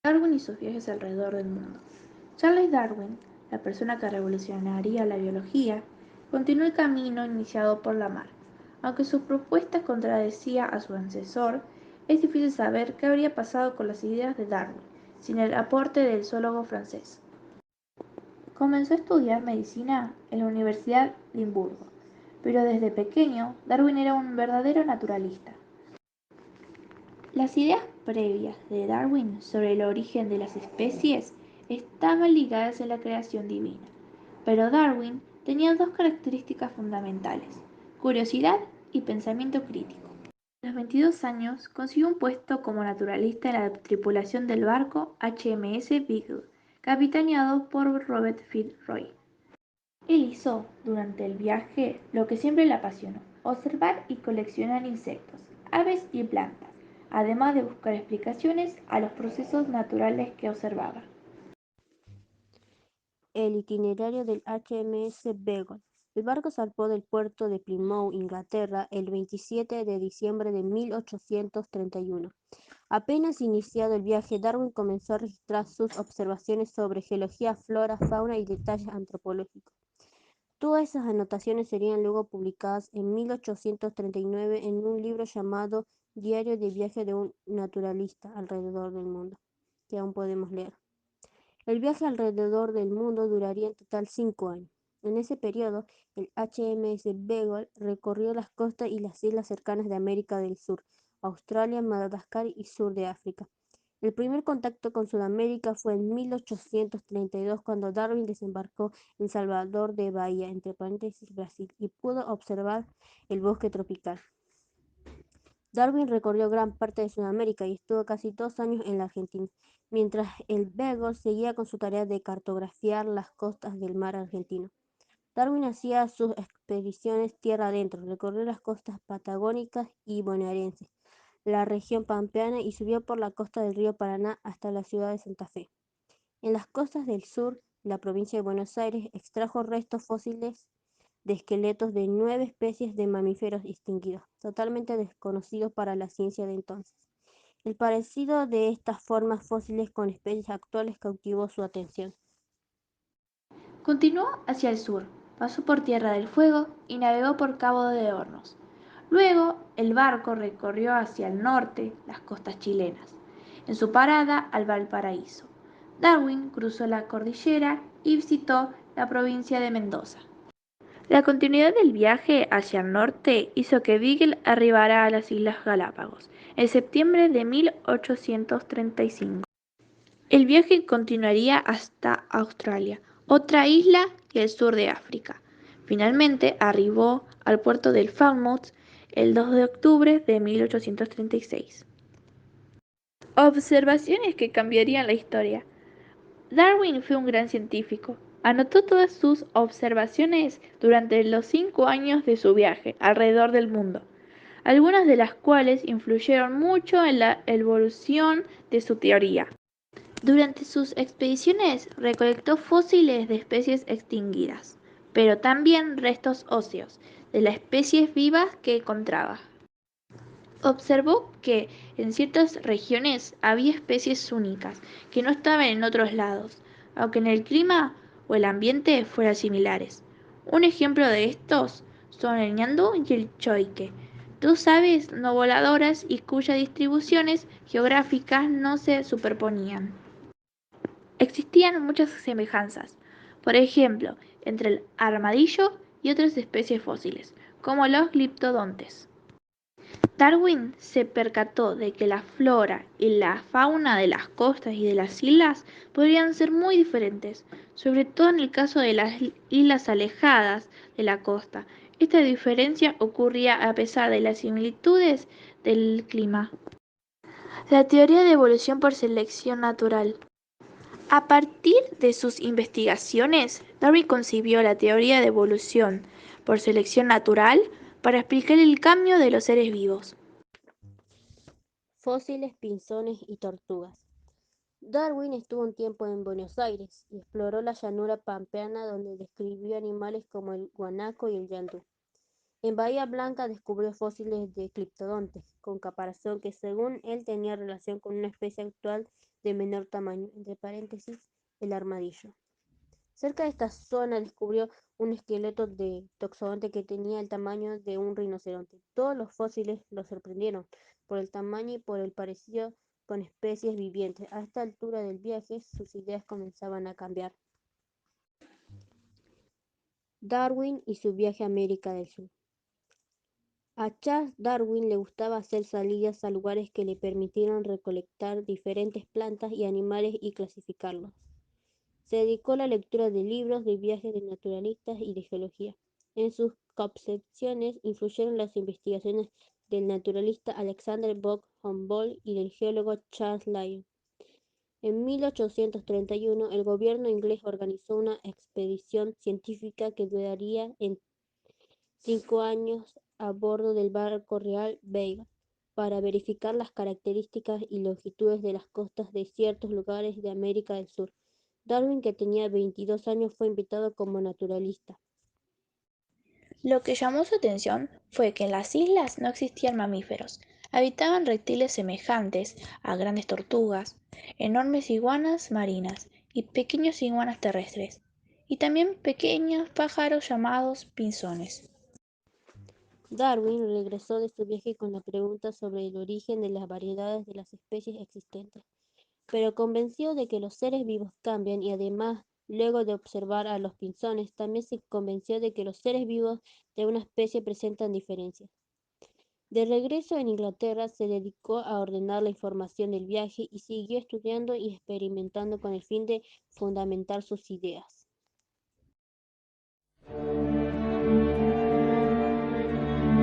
Darwin y sus viajes alrededor del mundo. Charles Darwin, la persona que revolucionaría la biología, continuó el camino iniciado por Lamarck. Aunque sus propuestas contradecían a su antecesor, es difícil saber qué habría pasado con las ideas de Darwin sin el aporte del zoólogo francés. Comenzó a estudiar medicina en la Universidad de Limburgo, pero desde pequeño Darwin era un verdadero naturalista. Las ideas previas de Darwin sobre el origen de las especies estaban ligadas a la creación divina, pero Darwin tenía dos características fundamentales: curiosidad y pensamiento crítico. A los 22 años consiguió un puesto como naturalista en la tripulación del barco HMS Beagle, capitaneado por Robert Fitzroy. Él hizo durante el viaje lo que siempre le apasionó: observar y coleccionar insectos, aves y plantas, además de buscar explicaciones a los procesos naturales que observaba. El itinerario del HMS Beagle. El barco zarpó del puerto de Plymouth, Inglaterra, el 27 de diciembre de 1831. Apenas iniciado el viaje, Darwin comenzó a registrar sus observaciones sobre geología, flora, fauna y detalles antropológicos. Todas esas anotaciones serían luego publicadas en 1839 en un libro llamado Diario de viaje de un naturalista alrededor del mundo, que aún podemos leer. El viaje alrededor del mundo duraría en total 5 años. En ese periodo, el HMS Beagle recorrió las costas y las islas cercanas de América del Sur, Australia, Madagascar y sur de África. El primer contacto con Sudamérica fue en 1832 cuando Darwin desembarcó en Salvador de Bahía, entre paréntesis Brasil, y pudo observar el bosque tropical. Darwin recorrió gran parte de Sudamérica y estuvo casi 2 años en la Argentina, mientras el Beagle seguía con su tarea de cartografiar las costas del mar argentino. Darwin hacía sus expediciones tierra adentro, recorrió las costas patagónicas y bonaerenses, la región pampeana y subió por la costa del río Paraná hasta la ciudad de Santa Fe. En las costas del sur de la provincia de Buenos Aires extrajo restos fósiles de esqueletos de 9 especies de mamíferos extinguidos, totalmente desconocidos para la ciencia de entonces. El parecido de estas formas fósiles con especies actuales cautivó su atención. Continuó hacia el sur, pasó por Tierra del Fuego y navegó por Cabo de Hornos. Luego, el barco recorrió hacia el norte las costas chilenas, en su parada al Valparaíso. Darwin cruzó la cordillera y visitó la provincia de Mendoza. La continuidad del viaje hacia el norte hizo que Beagle arribara a las Islas Galápagos en septiembre de 1835. El viaje continuaría hasta Australia, otra isla y el sur de África. Finalmente arribó al puerto de Falmouth el 2 de octubre de 1836. Observaciones que cambiarían la historia. Darwin fue un gran científico. Anotó todas sus observaciones durante los 5 años de su viaje alrededor del mundo, algunas de las cuales influyeron mucho en la evolución de su teoría. Durante sus expediciones recolectó fósiles de especies extinguidas, pero también restos óseos de las especies vivas que encontraba. Observó que en ciertas regiones había especies únicas que no estaban en otros lados, aunque en el clima o el ambiente fueran similares. Un ejemplo de estos son el ñandú y el choique, dos aves no voladoras y cuyas distribuciones geográficas no se superponían. Existían muchas semejanzas, por ejemplo, entre el armadillo y otras especies fósiles, como los gliptodontes. Darwin se percató de que la flora y la fauna de las costas y de las islas podrían ser muy diferentes, sobre todo en el caso de las islas alejadas de la costa. Esta diferencia ocurría a pesar de las similitudes del clima. La teoría de evolución por selección natural. A partir de sus investigaciones, Darwin concibió la teoría de evolución por selección natural para explicar el cambio de los seres vivos. Fósiles, pinzones y tortugas. Darwin estuvo un tiempo en Buenos Aires y exploró la llanura pampeana donde describió animales como el guanaco y el yandú. En Bahía Blanca descubrió fósiles de cliptodontes con caparazón que según él tenía relación con una especie actual de menor tamaño, entre paréntesis, el armadillo. Cerca de esta zona descubrió un esqueleto de toxodonte que tenía el tamaño de un rinoceronte. Todos los fósiles lo sorprendieron por el tamaño y por el parecido con especies vivientes. A esta altura del viaje, sus ideas comenzaban a cambiar. Darwin y su viaje a América del Sur. A Charles Darwin le gustaba hacer salidas a lugares que le permitieran recolectar diferentes plantas y animales y clasificarlos. Se dedicó a la lectura de libros de viajes de naturalistas y de geología. En sus concepciones influyeron las investigaciones del naturalista Alexander von Humboldt y del geólogo Charles Lyell. En 1831, el gobierno inglés organizó una expedición científica que duraría en 5 años a bordo del barco real Beagle para verificar las características y longitudes de las costas de ciertos lugares de América del Sur. Darwin, que tenía 22 años, fue invitado como naturalista. Lo que llamó su atención fue que en las islas no existían mamíferos, habitaban reptiles semejantes a grandes tortugas, enormes iguanas marinas y pequeños iguanas terrestres, y también pequeños pájaros llamados pinzones. Darwin regresó de su viaje con la pregunta sobre el origen de las variedades de las especies existentes, pero convencido de que los seres vivos cambian y además, luego de observar a los pinzones, también se convenció de que los seres vivos de una especie presentan diferencias. De regreso en Inglaterra, se dedicó a ordenar la información del viaje y siguió estudiando y experimentando con el fin de fundamentar sus ideas.